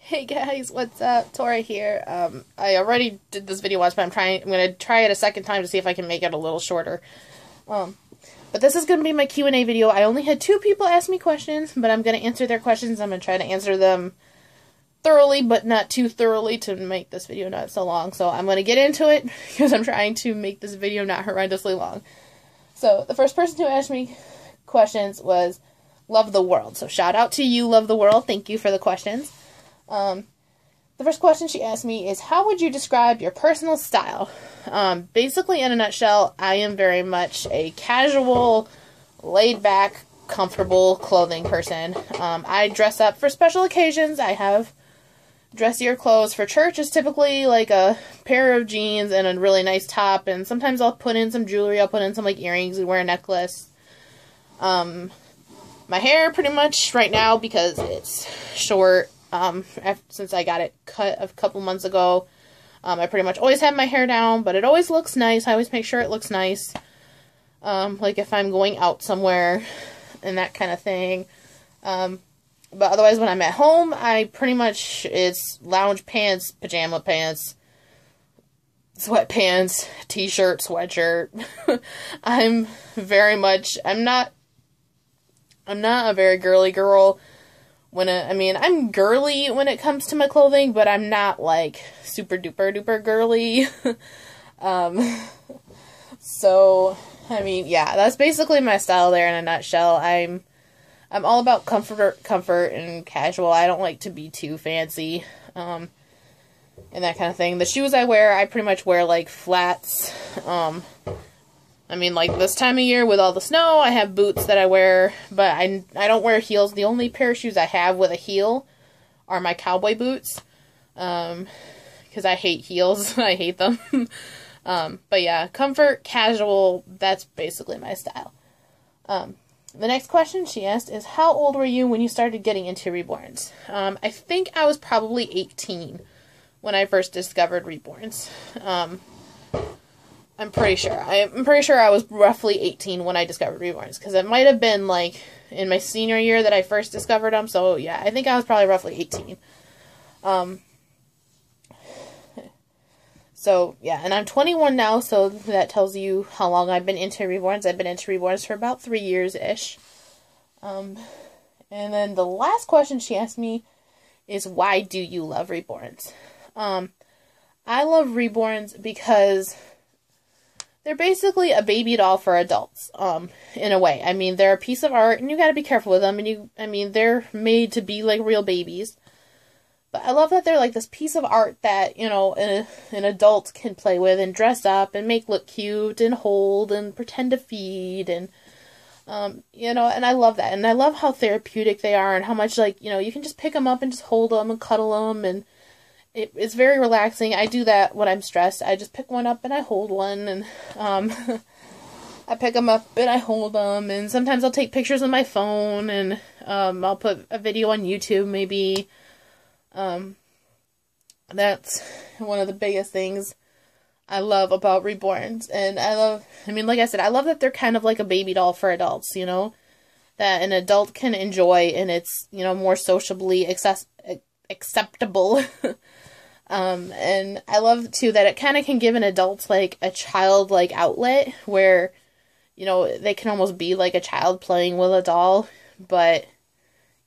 Hey guys, what's up? Tori here. I already did this video once, but I'm gonna try it a second time to see if I can make it a little shorter. But this is gonna be my Q&A video. I only had 2 people ask me questions, but I'm gonna answer their questions. I'm gonna try to answer them thoroughly, but not too thoroughly to make this video not so long. So I'm gonna get into it because I'm trying to make this video not horrendously long. So the first person who asked me questions was Love the World. So shout out to you, Love the World. Thank you for the questions. The first question she asked me is, how would you describe your personal style? Basically, in a nutshell, I am very much a casual, laid-back, comfortable clothing person. I dress up for special occasions. I have dressier clothes. For church, it's typically like a pair of jeans and a really nice top, and sometimes I'll put in some jewelry. I'll put in some, like, earrings and wear a necklace. My hair, pretty much, right now, because it's short, since I got it cut a couple months ago, I pretty much always have my hair down, but it always looks nice. I always make sure it looks nice, like if I'm going out somewhere and that kind of thing. But otherwise, when I'm at home, I pretty much, it's lounge pants, pajama pants, sweatpants, t-shirt, sweatshirt. I'm not a very girly girl. I'm girly when it comes to my clothing, but I'm not, like, super duper duper girly. Yeah, that's basically my style there in a nutshell. I'm all about comfort and casual. I don't like to be too fancy, and that kind of thing. The shoes I wear, I pretty much wear, like, flats. Like this time of year with all the snow, I have boots that I wear, but I don't wear heels. The only pair of shoes I have with a heel are my cowboy boots, because I hate heels. I hate them. But yeah, comfort, casual, that's basically my style. The next question she asked is, how old were you when you started getting into reborns? I think I was probably 18 when I first discovered reborns. I'm pretty sure I was roughly 18 when I discovered reborns, because it might have been, like, in my senior year that I first discovered them, so yeah, I think I was probably roughly 18. So, yeah, and I'm 21 now, so that tells you how long I've been into reborns. I've been into reborns for about 3 years-ish. And then the last question she asked me is, why do you love reborns? I love reborns because they're basically a baby doll for adults, in a way. They're a piece of art, and you gotta be careful with them, and they're made to be like real babies. But I love that they're like this piece of art that, an adult can play with and dress up and make look cute and hold and pretend to feed, and, and I love that. And I love how therapeutic they are, and how much, like, you can just pick them up and just hold them and cuddle them, and it's very relaxing. I do that when I'm stressed. I just pick one up and I hold one, and I pick them up and I hold them, and sometimes I'll take pictures on my phone, and I'll put a video on YouTube maybe. That's one of the biggest things I love about reborns. And like I said, I love that they're kind of like a baby doll for adults, that an adult can enjoy, and it's, more sociably acceptable. And I love, too, that it kind of can give an adult, like, a childlike outlet where, they can almost be like a child playing with a doll, but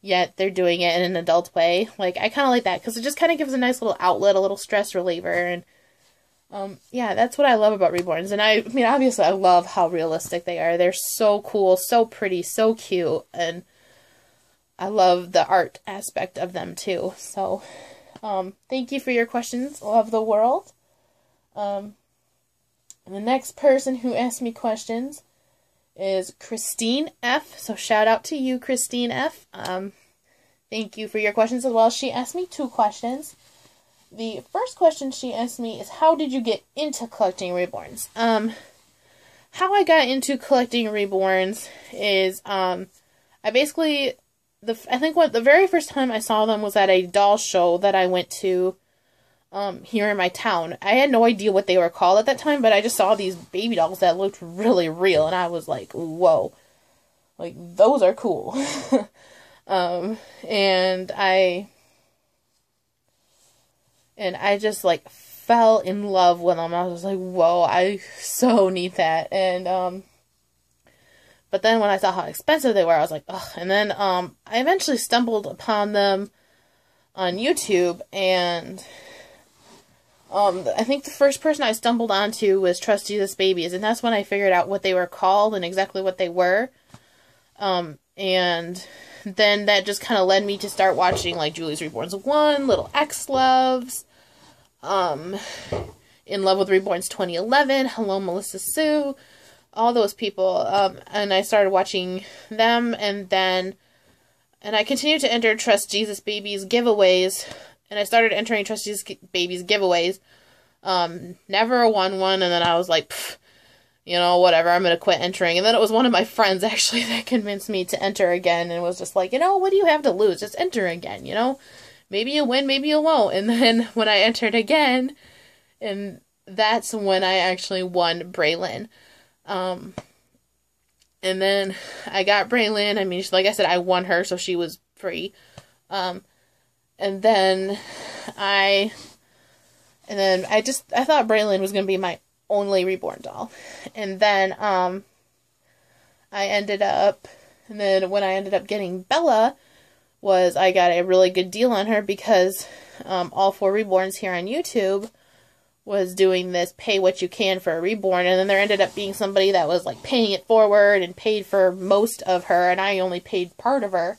yet they're doing it in an adult way. Like, I kind of like that, because it just kind of gives a nice little outlet, a little stress reliever, and, yeah, that's what I love about reborns. And obviously, I love how realistic they are. They're so cool, so pretty, so cute, and I love the art aspect of them, too. So, thank you for your questions. Love the world. And the next person who asked me questions is Christine F. So shout out to you, Christine F. Thank you for your questions as well. She asked me 2 questions. The first question she asked me is, how did you get into collecting reborns? How I got into collecting reborns is, I basically, the very first time I saw them was at a doll show that I went to, here in my town. I had no idea what they were called at that time, but I just saw these baby dolls that looked really real, and I was like, whoa, like, those are cool. And I And I just, like, fell in love with them. I was like, whoa, I so need that. And, but then when I saw how expensive they were, I was like, ugh. And then, I eventually stumbled upon them on YouTube, and, I think the first person I stumbled onto was Trust Jesus Babies, and that's when I figured out what they were called and exactly what they were. And then that just kind of led me to start watching, like, Julie's Reborns 1, Little X Loves, In Love with Reborns 2011, Hello Melissa Sue, all those people, and I started watching them, and I continued to enter Trust Jesus Babies giveaways, and I started entering Trust Jesus Babies giveaways, never won one, and then I was like, you know, whatever, I'm gonna quit entering. And then it was one of my friends, actually, that convinced me to enter again, and was just like, you know, what do you have to lose? Just enter again, you know? Maybe you'll win, maybe you won't. And then when I entered again, and that's when I actually won Braylon. And then I got Braylon. I mean, like I said, I won her, so she was free. And then I thought Braylon was going to be my only reborn doll. And then, when I ended up getting Bella, I got a really good deal on her because, All 4 Reborns here on YouTube was doing this pay what you can for a reborn, and then there ended up being somebody that was, like, paying it forward and paid for most of her, and I only paid part of her,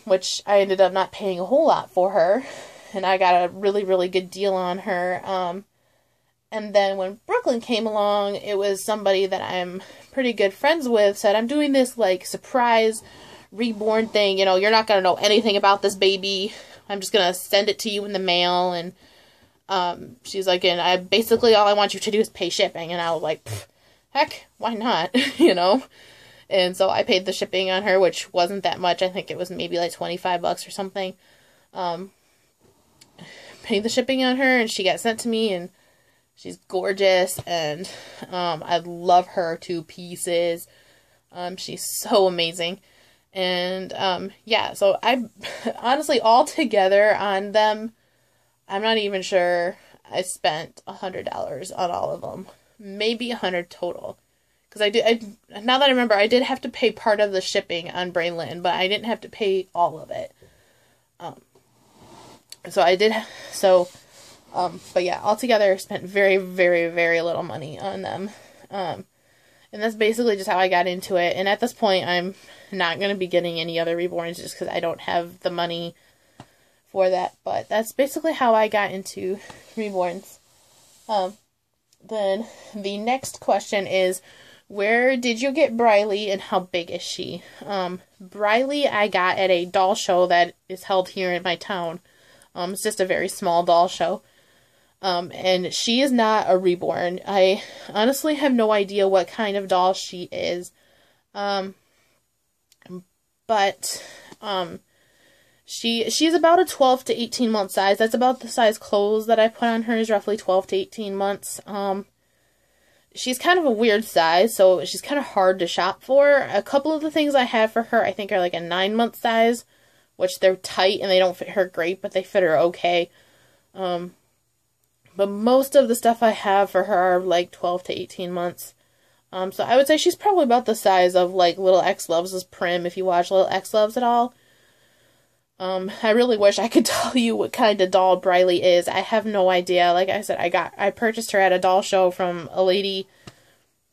which I ended up not paying a whole lot for her, and I got a really, really good deal on her. And then when Brooklyn came along, it was somebody that I'm pretty good friends with said, I'm doing this, like, surprise reborn thing, you know, you're not gonna know anything about this baby, I'm just gonna send it to you in the mail, and she's like, and I basically all I want you to do is pay shipping. And I was like, heck, why not? You know? And so I paid the shipping on her, which wasn't that much. I think it was maybe like $25 or something. Paid the shipping on her, and she got sent to me, and she's gorgeous, and I love her to pieces. She's so amazing. And yeah, so I honestly, all together on them, I'm not even sure I spent $100 on all of them. Maybe $100 total. Because now that I remember, I did have to pay part of the shipping on Braylon, but I didn't have to pay all of it. But yeah, altogether, I spent very, very, very little money on them. And that's basically just how I got into it. And at this point, I'm not going to be getting any other reborns just because I don't have the money for that, but that's basically how I got into reborns. Then the next question is, where did you get Briley and how big is she? Briley I got at a doll show that is held here in my town. It's just a very small doll show. And she is not a reborn. I honestly have no idea what kind of doll she is. She's about a 12 to 18 month size. That's about the size clothes that I put on her, is roughly 12 to 18 months. She's kind of a weird size, so she's kind of hard to shop for. A couple of the things I have for her, I think, are like a 9-month size, which they're tight and they don't fit her great, but they fit her okay. But most of the stuff I have for her are like 12 to 18 months. So I would say she's probably about the size of like Little X Loves' Prim, if you watch Little X Loves at all. I really wish I could tell you what kind of doll Briley is. I have no idea. Like I said, I purchased her at a doll show from a lady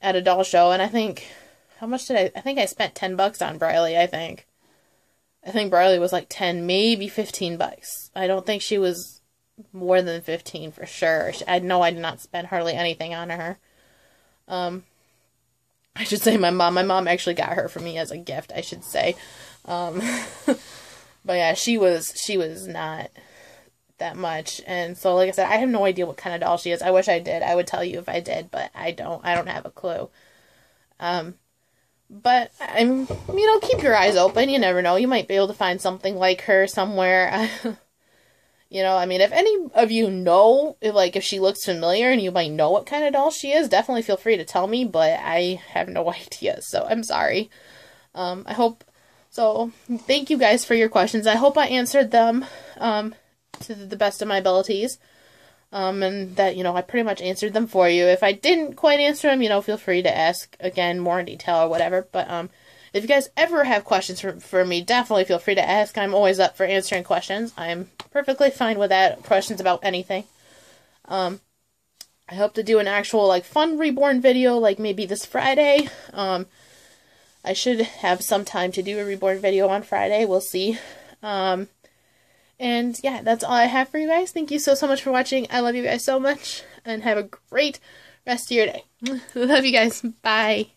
at a doll show, and I think, how much did I think I spent $10 on Briley, I think. I think Briley was like 10, maybe $15. I don't think she was more than 15 for sure. I know I did not spend hardly anything on her. I should say my mom actually got her for me as a gift, I should say. But yeah, she was not that much. And so, like I said, I have no idea what kind of doll she is. I wish I did. I would tell you if I did, but I don't have a clue. But keep your eyes open. You never know. You might be able to find something like her somewhere. If any of you know, if she looks familiar and you might know what kind of doll she is, definitely feel free to tell me, but I have no idea, so I'm sorry. So thank you guys for your questions. I hope I answered them. to the best of my abilities. And that, you know, I pretty much answered them for you. If I didn't quite answer them, you know, feel free to ask again more in detail or whatever. But, if you guys ever have questions for me, definitely feel free to ask. I'm always up for answering questions. I'm perfectly fine with that. Questions about anything. I hope to do an actual, like, fun reborn video, like, maybe this Friday. I should have some time to do a reborn video on Friday. We'll see. And, yeah, that's all I have for you guys. Thank you so much for watching. I love you guys so much. And have a great rest of your day. Love you guys. Bye.